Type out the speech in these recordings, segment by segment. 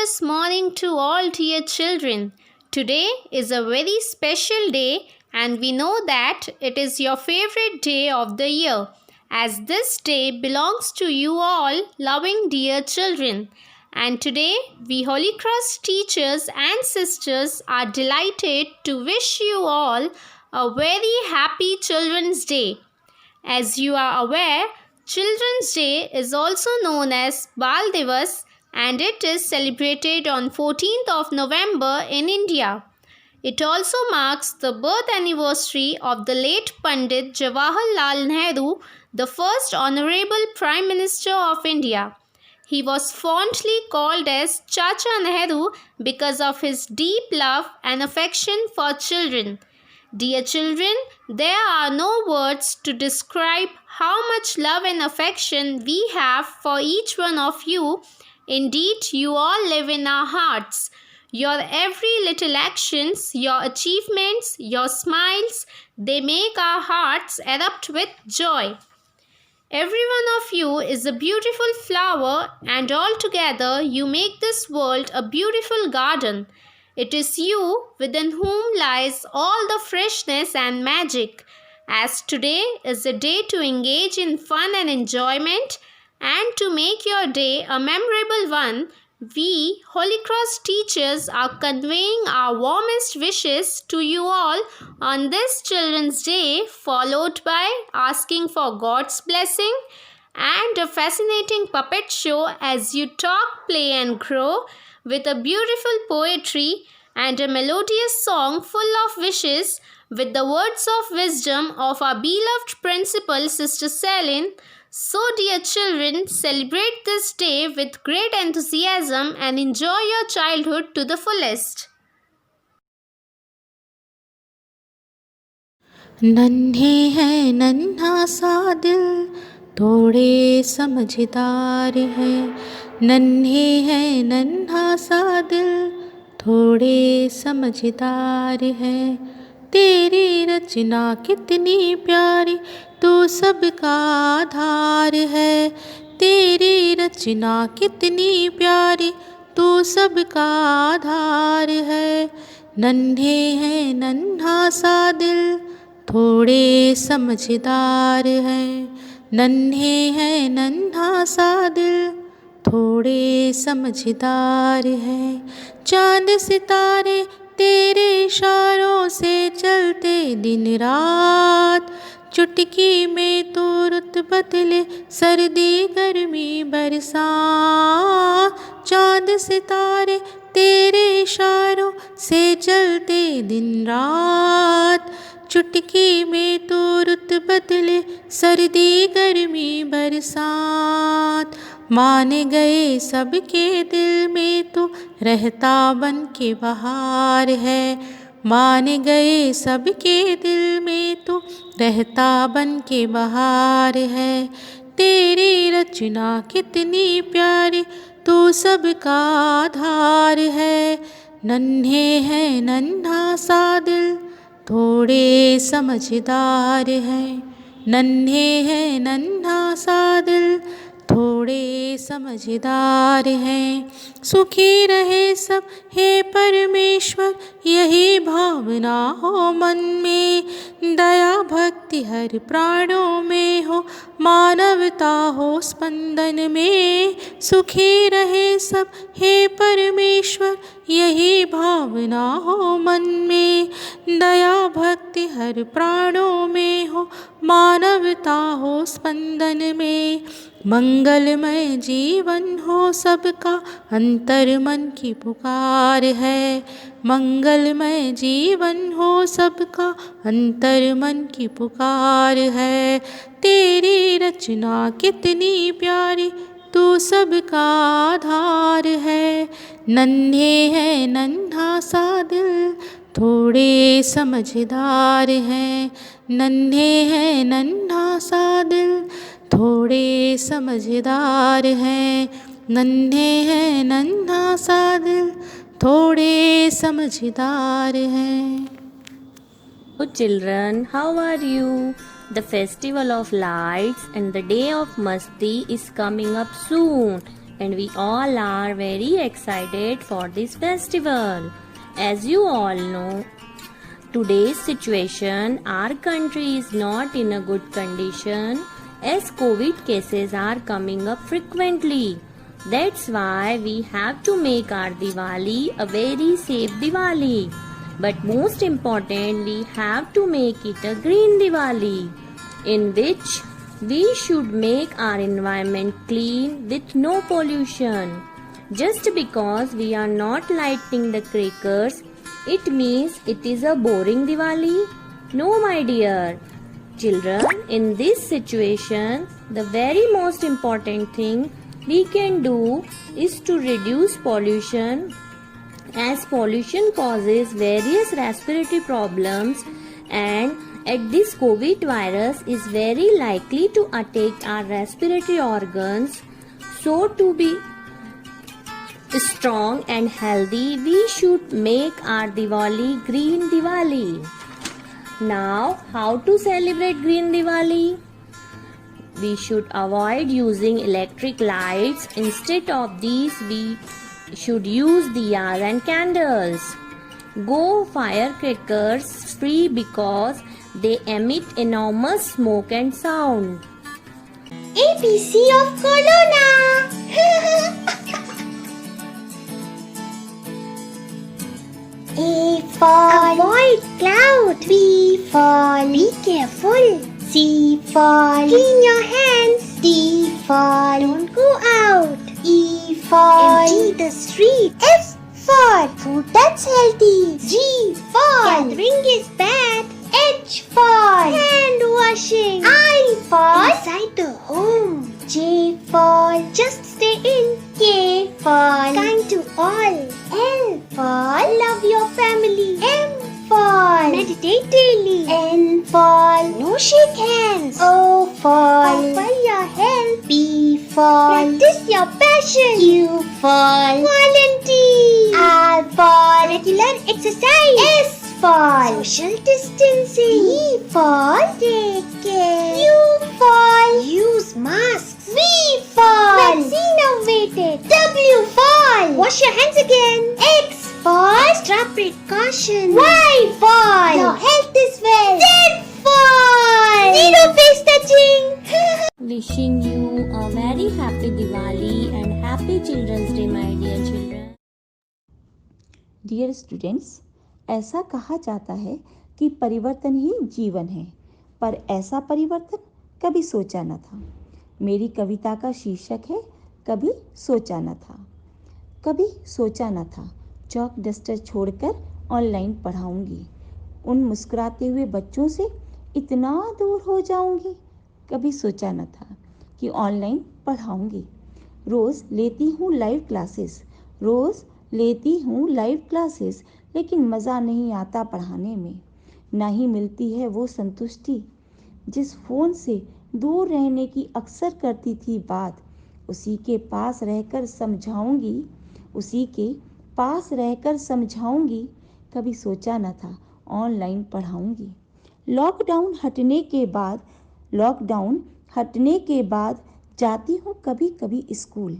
glorious morning to all dear children. Today is a very special day and we know that it is your favorite day of the year, as this day belongs to you all loving dear children. And today we Holy Cross teachers and sisters are delighted to wish you all a very happy Children's Day. As you are aware, Children's Day is also known as Bal Divas and it is celebrated on 14th of November in India. It also marks the birth anniversary of the late Pandit Jawaharlal Nehru, the first Honorable Prime Minister of India. He was fondly called as Chacha Nehru because of his deep love and affection for children. Dear children, there are no words to describe how much love and affection we have for each one of you. Indeed, you all live in our hearts. Your every little actions, your achievements, your smiles, they make our hearts erupt with joy. Every one of you is a beautiful flower and all together you make this world a beautiful garden. It is you within whom lies all the freshness and magic. As today is a day to engage in fun and enjoyment and to make your day a memorable one, we Holy Cross teachers are conveying our warmest wishes to you all on this Children's Day, followed by asking for God's blessing and a fascinating puppet show as you talk, play and grow with a beautiful poetry and a melodious song full of wishes with the words of wisdom of our beloved principal Sister Celine. So dear children, celebrate this day with great enthusiasm and enjoy your childhood to the fullest. नन्हे हैं नन्हा सा दिल, थोड़े समझदार हैं। नन्हे हैं नन्हा सा दिल, थोड़े समझदार हैं। तेरी रचना कितनी प्यारी, तू सबका आधार है। तेरी रचना कितनी प्यारी, तू सबका आधार है। नन्हे हैं नन्हा सा दिल, थोड़े समझदार हैं। नन्हे हैं नन्हा सा दिल, थोड़े समझदार हैं। चाँद सितारे तेरे इशारों से चलते दिन रात, चुटकी में तो रुत बदले सर्दी गर्मी बरसात। चाँद सितारे तेरे इशारों से चलते दिन रात, चुटकी में तो रुत बदले सर्दी गर्मी बरसात। मान गए सबके दिल में तो रहता बन के बहार है। मान गए सबके दिल में तो रहता बन के बहार है। तेरी रचना कितनी प्यारी, तू सबका आधार है। नन्हे हैं नन्हा सा दिल, थोड़े समझदार हैं। नन्हे हैं नन्हा सा दिल, थोड़े समझदार हैं। सुखी रहे सब हे परमेश्वर, यही भावना हो मन में। दया भक्ति हर प्राणों में हो, मानवता हो स्पंदन में। सुखी रहे सब हे परमेश्वर, यही भावना हो मन में। दया भक्ति हर प्राणों में हो, मानवता हो स्पंदन में। मंगलमय जीवन हो सबका, अंतर मन की पुकार है। मंगलमय जीवन हो सबका, अंतर मन की पुकार है। तेरी रचना कितनी प्यारी, तू सबका आधार है। नन्हे हैं नन्हा सा दिल, थोड़े समझदार हैं। नन्हे हैं नन्हा सा दिल, थोड़े समझदार हैं। नन्हे हैं नन्हा सा दिल, थोड़े समझदार हैं। Oh children, how are you? The festival of lights and the day of Masti is coming up soon. and we all are very excited for this festival. As you all know, today's situation, our country is not in a good condition as COVID cases are coming up frequently. That's why we have to make our Diwali a very safe Diwali. But most important, we have to make it a green Diwali, in which we should make our environment clean with no pollution. Just because we are not lighting the crackers, it means it is a boring Diwali? No, my dear. Children, in this situation, the very most important thing we can do is to reduce pollution, as pollution causes various respiratory problems, and this COVID virus is very likely to attack our respiratory organs. So to be strong and healthy, we should make our Diwali Green Diwali. Now, how to celebrate Green Diwali? We should avoid using electric lights. Instead of these, we should use diyas and candles. Go firecrackers free because they emit enormous smoke and sound. ABC of Corona. A for avoid cloud. B for be careful. C for clean your hands. D for don't go out. E for empty the street. F for food that's healthy. G for gathering is bad. H for hand washing. I for inside the home. J for just stay in. K for kind to all. L for love your family. M for meditate daily. N for no shake hands. O for offer your help. P for practice your passion. Q for volunteer. R for regular exercise. S for social distancing. D for take care. U for use masks. V for vaccine awaited. W for wash your hands again. X for extra precaution. Y for your health is well. Z for zero face touching. Wishing you a very happy Diwali and happy Children's Day, my dear children. Dear students, ऐसा कहा जाता है कि परिवर्तन ही जीवन है, पर ऐसा परिवर्तन कभी सोचा न था। मेरी कविता का शीर्षक है कभी सोचा न था। कभी सोचा न था चॉक डस्टर छोड़कर ऑनलाइन पढ़ाऊंगी, उन मुस्कुराते हुए बच्चों से इतना दूर हो जाऊंगी। कभी सोचा न था कि ऑनलाइन पढ़ाऊंगी। रोज़ लेती हूँ लाइव क्लासेस, लेकिन मज़ा नहीं आता पढ़ाने में। ना ही मिलती है वो संतुष्टि जिस फ़ोन से दूर रहने की अक्सर करती थी बात। उसी के पास रहकर समझाऊंगी। कभी सोचा न था ऑनलाइन पढ़ाऊंगी। लॉकडाउन हटने के बाद जाती हूँ कभी कभी स्कूल,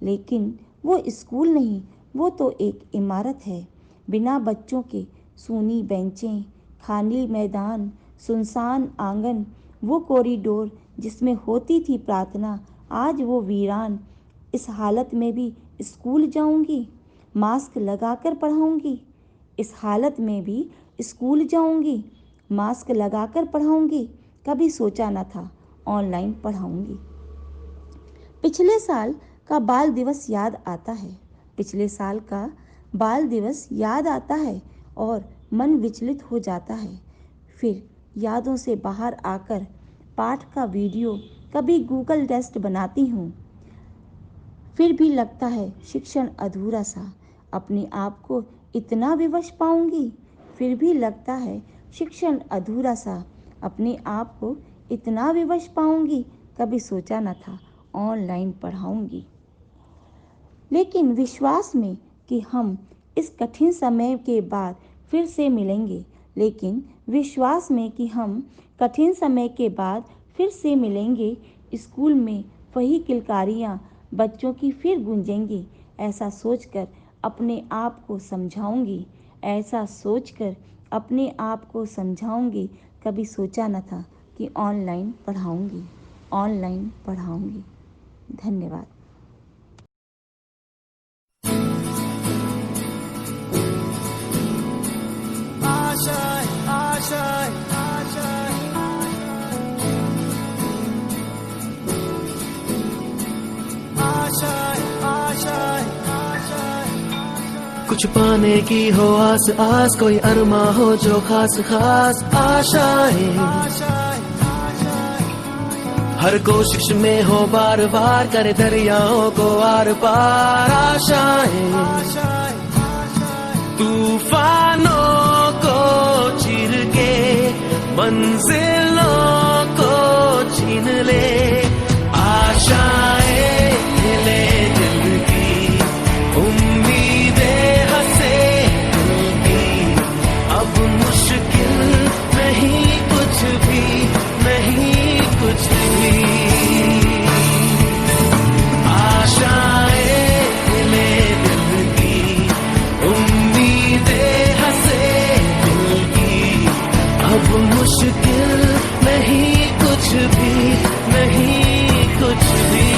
लेकिन वो स्कूल नहीं, वो तो एक इमारत है बिना बच्चों के। सूनी बेंचें, खाली मैदान, सुनसान आंगन, वो कॉरिडोर जिसमें होती थी प्रार्थना, आज वो वीरान। इस हालत में भी स्कूल जाऊंगी, मास्क लगाकर पढ़ाऊंगी। कभी सोचा न था ऑनलाइन पढ़ाऊंगी। पिछले साल का बाल दिवस याद आता है और मन विचलित हो जाता है। फिर यादों से बाहर आकर पाठ का वीडियो कभी गूगल टेस्ट बनाती हूँ। फिर भी लगता है शिक्षण अधूरा सा, अपने आप को इतना विवश पाऊंगी। कभी सोचा न था ऑनलाइन पढ़ाऊंगी। लेकिन विश्वास में कि हम इस कठिन समय के बाद फिर से मिलेंगे। स्कूल में वही किलकारियाँ, बच्चों की फिर गूंजेंगी, ऐसा सोचकर अपने आप को समझाऊंगी, ऐसा सोचकर अपने आप को समझाऊंगी। कभी सोचा न था कि ऑनलाइन पढ़ाऊंगी। धन्यवाद। कुछ पाने की हो आस आस, कोई अरमा हो जो खास खास आशाएं, हर कोशिश में हो बार बार, करे दरियाओं को आर पार आशाएं, तूफानों को चीर के मंजिलों को छीन ले, आशाएं ले दिल की, उम्मीदें हंसे दिल की, अब मुश्किल नहीं कुछ भी, नहीं कुछ भी, आशाएं ले दिल की, उम्मीदें हंसे दिल की, अब मुश्किल नहीं कुछ भी, नहीं कुछ भी।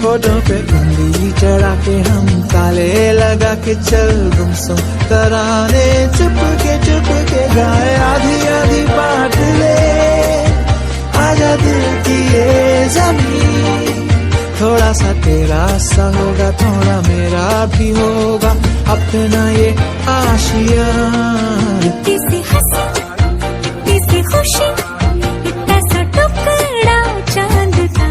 होठों पे उंगली चढ़ा के हम ताले लगा के चल गुमसुम तराने चुप के गाए, आधी आधी बात ले आजा दिल की ये जमीन, थोड़ा सा तेरा सा होगा, थोड़ा मेरा भी होगा, अपना ये आशिया। इतनी सी हंसी, इतनी सी खुशी, इतना सा टुकड़ा चांद का,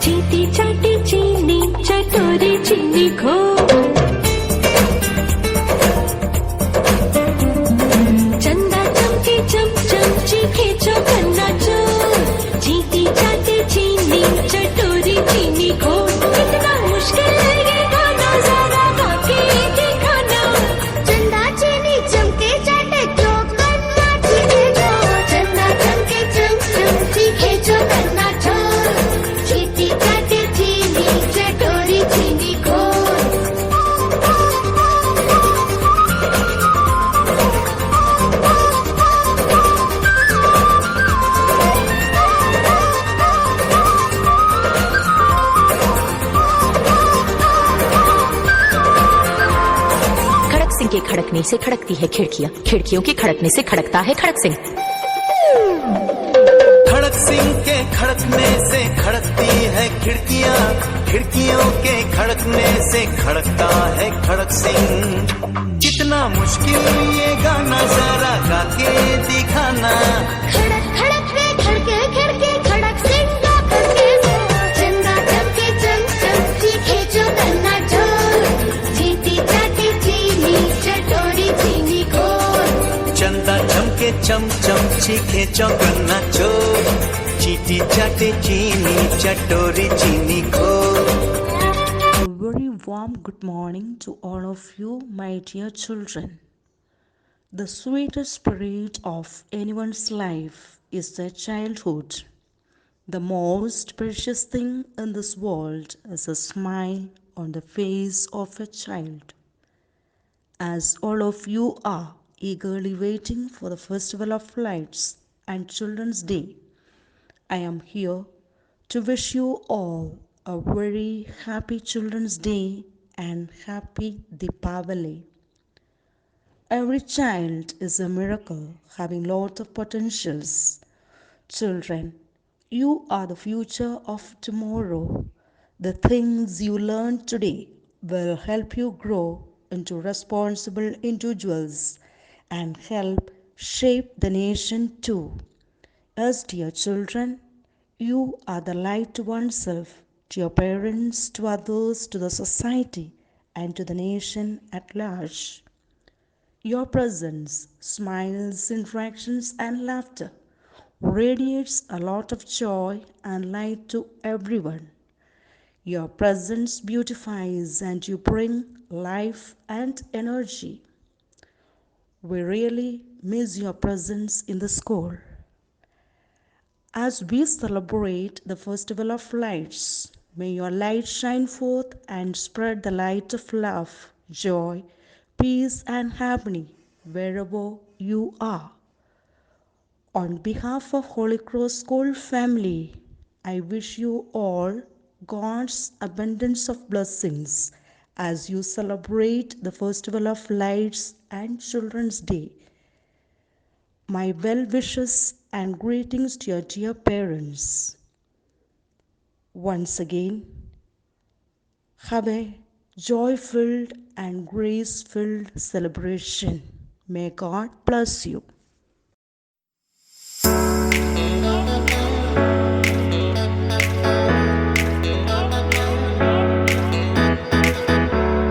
चीटी चाटी चीनी चटोरी चीनी खो, चंदा चमके चम चमची खींचो कन्ना चोर, चीटी चाटी चीनी चटोरी चीनी खो, कितना मुश्किल लगेगा नजारा बाकी दिखाना, चंदा चीनी चमके चाटे तो कन्ना चीनी खो, चंदा चमके चम चमची खींचो कन्ना चोर, चीटी चाटी चीनी चटोरी चीनी खो। खड़क सिंह के खड़कने से खड़कती है खिड़कियां, खिड़कियों के खड़कने से खड़कता है खड़क सिंह। खड़क सिंह के खड़कने से खड़कती है खिड़कियां, खिड़कियों के खड़कने से खड़कता है खड़क सिंह। कितना मुश्किल ये गाना जरा गा के दिखाना, खड़क खड़क रे खड़के खिड़की खड़क सिंह का खड़के, चंदा चमके चम चमची खींचो कन्ना चोर, चीटी चाटी चीनी चटोरी चीनी खोर, के चमचम चीखे चौकन्ना चोर, चीटी चाटे चीनी चटोरी चीनी खो। A very warm good morning to all of you, my dear children. The sweetest spirit of anyone's life is their childhood. The most precious thing in this world is a smile on the face of a child. As all of you are eagerly waiting for the Festival of Lights and Children's Day, I am here to wish you all a very happy Children's Day and happy Deepavali. Every child is a miracle having lot of potentials. Children, you are the future of tomorrow. The things you learn today will help you grow into responsible individuals and help shape the nation too. As dear children, you are the light to oneself, to your parents, to others, to the society, and to the nation at large. Your presence, smiles, interactions, and laughter radiates a lot of joy and light to everyone. Your presence beautifies and you bring life and energy. We really miss your presence in the school. As we celebrate the Festival of Lights, may your light shine forth and spread the light of love, joy, peace, and harmony wherever you are. On behalf of Holy Cross School family, I wish you all God's abundance of blessings as you celebrate the Festival of Lights and Children's Day. My well wishes and greetings to your dear parents. Once again, have a joy-filled and grace-filled celebration. May God bless you.